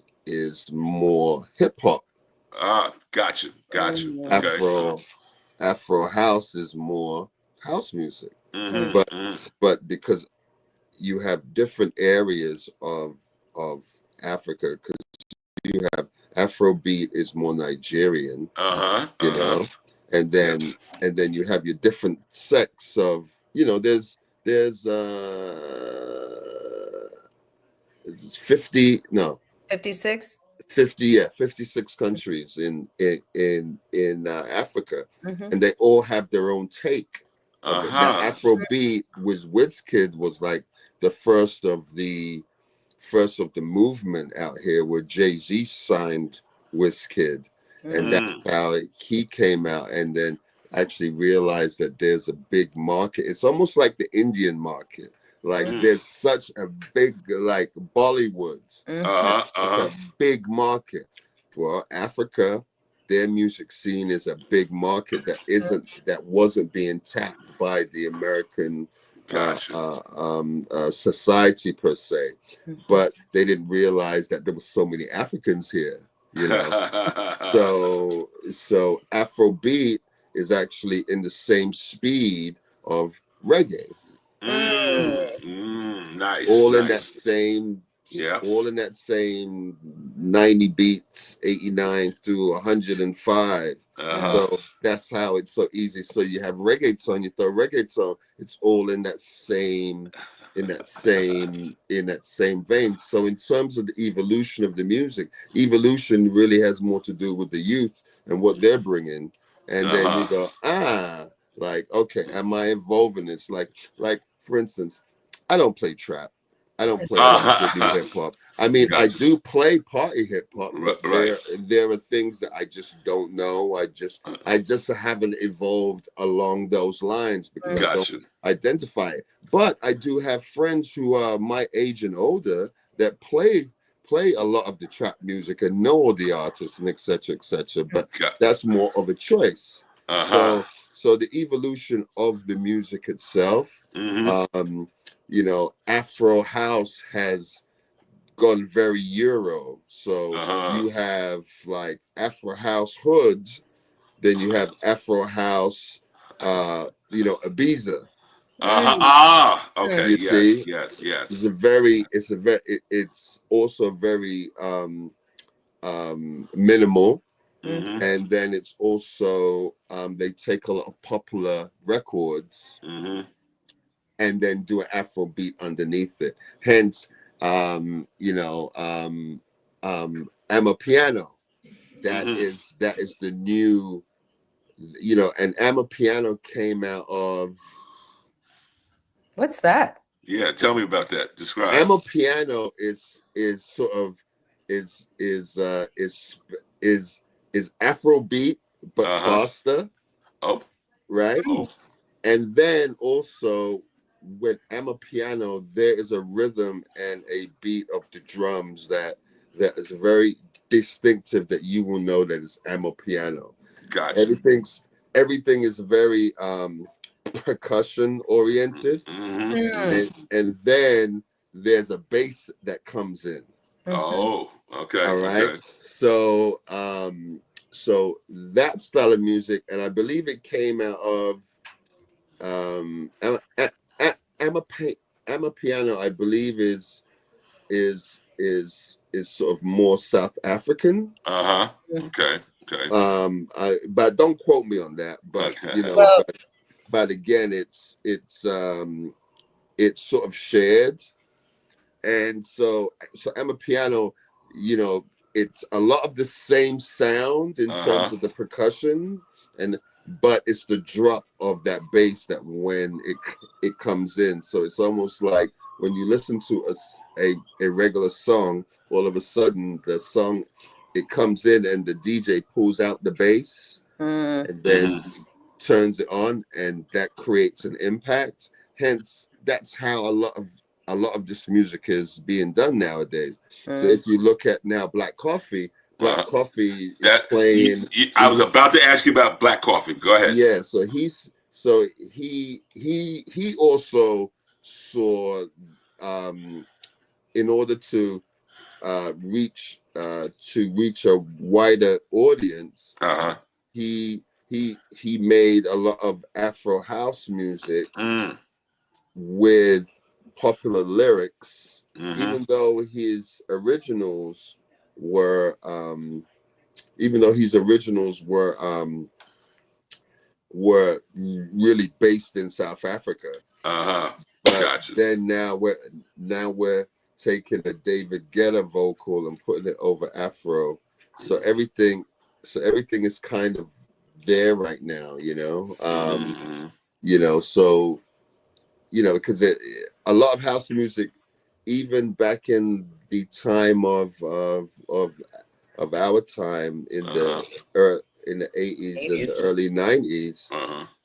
more hip hop. Gotcha. Afro house is more house music. But because you have different areas of Africa, because you have Afrobeat is more Nigerian, and then you have your different sects of, there's 56 countries in Africa, and they all have their own take. That Afrobeat Wizkid was like the first of the movement out here, where Jay-Z signed Wizkid, and that's how he came out, and then actually realized that there's a big market. It's almost like the Indian market. Like there's such a big, like Bollywood, it's a big market. Well, Africa, their music scene is a big market that wasn't being tapped by the American society per se, but they didn't realize that there were so many Africans here, so Afrobeat is actually in the same speed of reggae. Nice. All in that same 90 beats, 89 through 105. So that's how it's so easy. So you have reggaeton, you throw reggaeton, it's all in that same vein. So in terms of the evolution of the music, evolution really has more to do with the youth and what they're bringing, and then you go, like, okay, am I involved in this? Like for instance, I don't play trap. I don't play new hip hop. I mean, I do play party hip hop. Right. There are things that I just don't know. I just haven't evolved along those lines because I don't identify it. But I do have friends who are my age and older that play a lot of the trap music and know all the artists and etc. But that's more of a choice. So the evolution of the music itself, you know, Afro house has gone very Euro. So you have like Afro house hoods, then you have Afro house, you know, Ibiza. Okay. You see? Yes. It's also very minimal. And then it's also they take a lot of popular records and then do an Afro beat underneath it. Hence, you know, Amapiano. That is the new, you know, and Amapiano came out of. What's that? Yeah, tell me about that. Describe. Amapiano is sort of is Afrobeat but faster. Right. And then also with Amapiano, there is a rhythm and a beat of the drums that is very distinctive that you will know that is Amapiano. Gotcha. Everything is very percussion oriented, and then there's a bass that comes in. Oh, okay. All right. Okay. So so that style of music, and I believe it came out of Amapiano, I believe is sort of more South African. Okay. But don't quote me on that. But you know, but again, it's sort of shared, and so Amapiano, you know, it's a lot of the same sound in terms of the percussion, but it's the drop of that bass that when it comes in. So it's almost like when you listen to a regular song, all of a sudden the song, it comes in and the DJ pulls out the bass and then turns it on, and that creates an impact. Hence, that's how a lot of this music is being done nowadays. So if you look at now Black Coffee is playing. I was about to ask you about Black Coffee. Go ahead. Yeah, so he also saw in order to reach a wider audience, he made a lot of Afro house music with popular lyrics, even though his originals were really based in South Africa. But gotcha. Then now we're taking a David Guetta vocal and putting it over Afro. So everything is kind of there right now, you know. You know, so you know, because a lot of house music, even back in the time of our time in the 80s and the early 90s,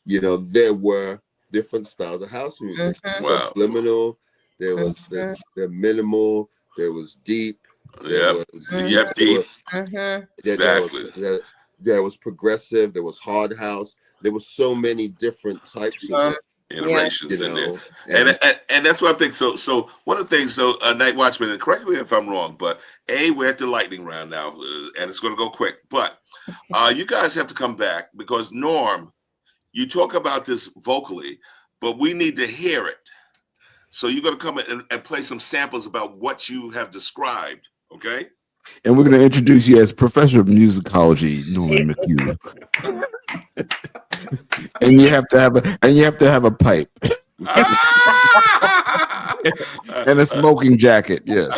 you know, there were different styles of house music. Subliminal, there was the minimal, there was deep, there was progressive, there was hard house. There was so many different types of it. Iterations in there, and that's what I think. So one of the things, NightWatchman, and correct me if I'm wrong, but we're at the lightning round now, and it's going to go quick. But you guys have to come back because Norm, you talk about this vocally, but we need to hear it. So you're going to come in and play some samples about what you have described, okay? And we're going to introduce you as Professor of Musicology, Norman McHugh. And you have to have a pipe Ah! and a smoking jacket. Yes.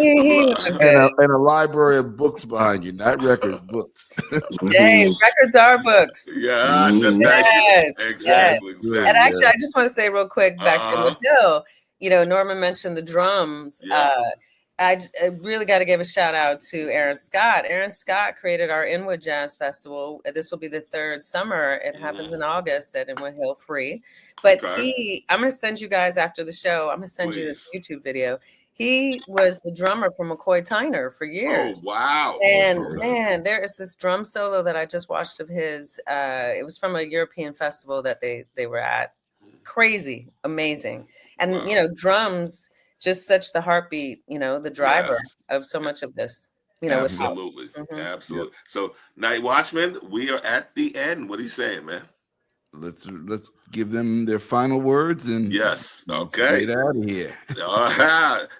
And a library of books behind you, not records, books. Hey, records are books. Yeah, Yes, exactly. And actually, I just want to say real quick back to Inwood Hill. Norman mentioned the drums. Yeah. I really got to give a shout out to Aaron Scott. Aaron Scott created our Inwood Jazz Festival. This will be the third summer. It happens in August at Inwood Hill, free. But I'm going to send you guys after the show. I'm going to send you this YouTube video. He was the drummer for McCoy Tyner for years. Oh, wow. And man, there is this drum solo that I just watched of his. It was from a European festival that they were at. Crazy, amazing. And, drums, just such the heartbeat, the driver of so much of this. Absolutely. Absolutely. Yep. So, Night Watchman, we are at the end. What are you saying, man? Let's give them their final words and okay, get out of here.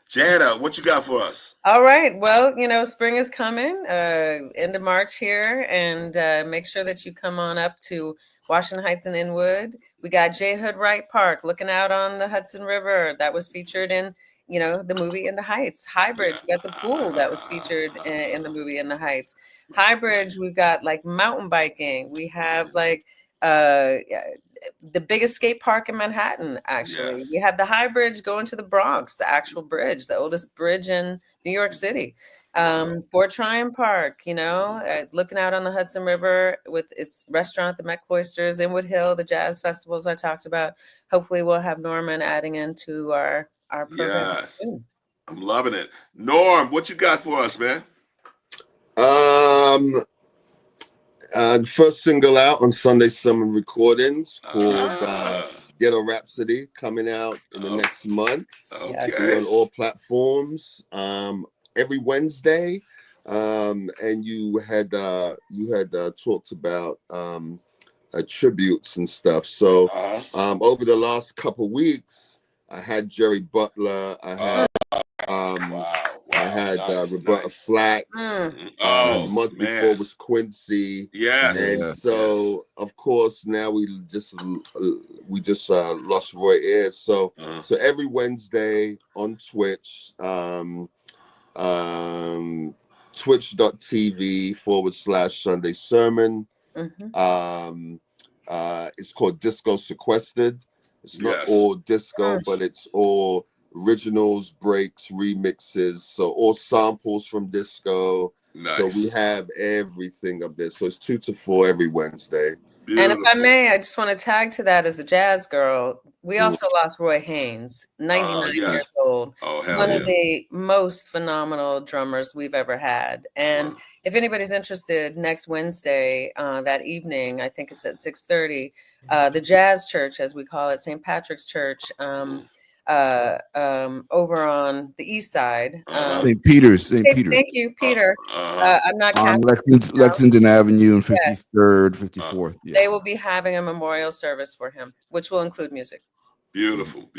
Jana, what you got for us? All right, well, spring is coming, end of March here, and make sure that you come on up to Washington Heights and Inwood. We got J. Hood Wright Park looking out on the Hudson River that was featured in the movie In the Heights. Highbridge, we got the pool that was featured in the movie In the Heights. Highbridge, we've got like mountain biking. We have like the biggest skate park in Manhattan, actually. We have the High Bridge going to the Bronx, the actual bridge, the oldest bridge in New York City. Fort Tryon Park, looking out on the Hudson River with its restaurant, the Met Cloisters, Inwood Hill, the jazz festivals I talked about. Hopefully we'll have Norman adding into our program soon. I'm loving it. Norm, what you got for us, man? The first single out on Sundae Sermon Recordings called Ghetto Rhapsody, coming out in the next month. Okay. On all platforms every Wednesday. And you had talked about tributes and stuff. So over the last couple weeks, I had Jerry Butler. I had Roberta Flack. The month before was Quincy. And so of course now we just lost Roy Ayers. So every Wednesday on Twitch, twitch.tv/Sundae Sermon. It's called Disco Sequestered. It's not all disco, but it's all originals, breaks, remixes, so all samples from disco. So we have everything up there. So it's 2 to 4 every Wednesday. Beautiful. And if I may, I just want to tag to that as a jazz girl. We also lost Roy Haynes, 99 years old. One of the most phenomenal drummers we've ever had. And if anybody's interested, next Wednesday, that evening, I think it's at 6:30, the Jazz Church, as we call it, St. Patrick's Church, over on the east side. St. Peter's. Thank you, Peter. I'm not on Lexington Avenue and 53rd, 54th. Yes. They will be having a memorial service for him, which will include music. Beautiful.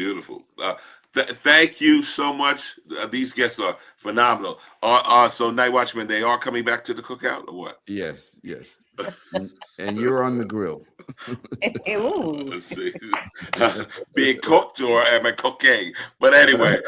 Thank you so much. These guests are phenomenal. So Night Watchman, they are coming back to the cookout or what? Yes. And you're on the grill. Let's see. Being cooked or am I cooking? But anyway,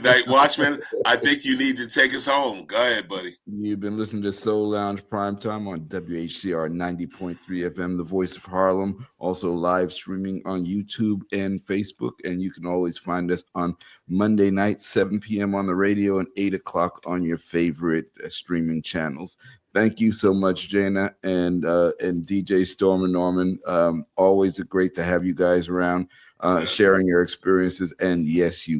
Night Watchman, I think you need to take us home. Go ahead, buddy. You've been listening to Soul Lounge Primetime on WHCR 90.3 FM, the voice of Harlem. Also live streaming on YouTube and Facebook. And you can always find us on Monday night, 7 p.m. on the radio and 8 o'clock on your favorite streaming channels. Thank you so much, Jana and DJ Stormin Norman. Always great to have you guys around, sharing your experiences. And yes, you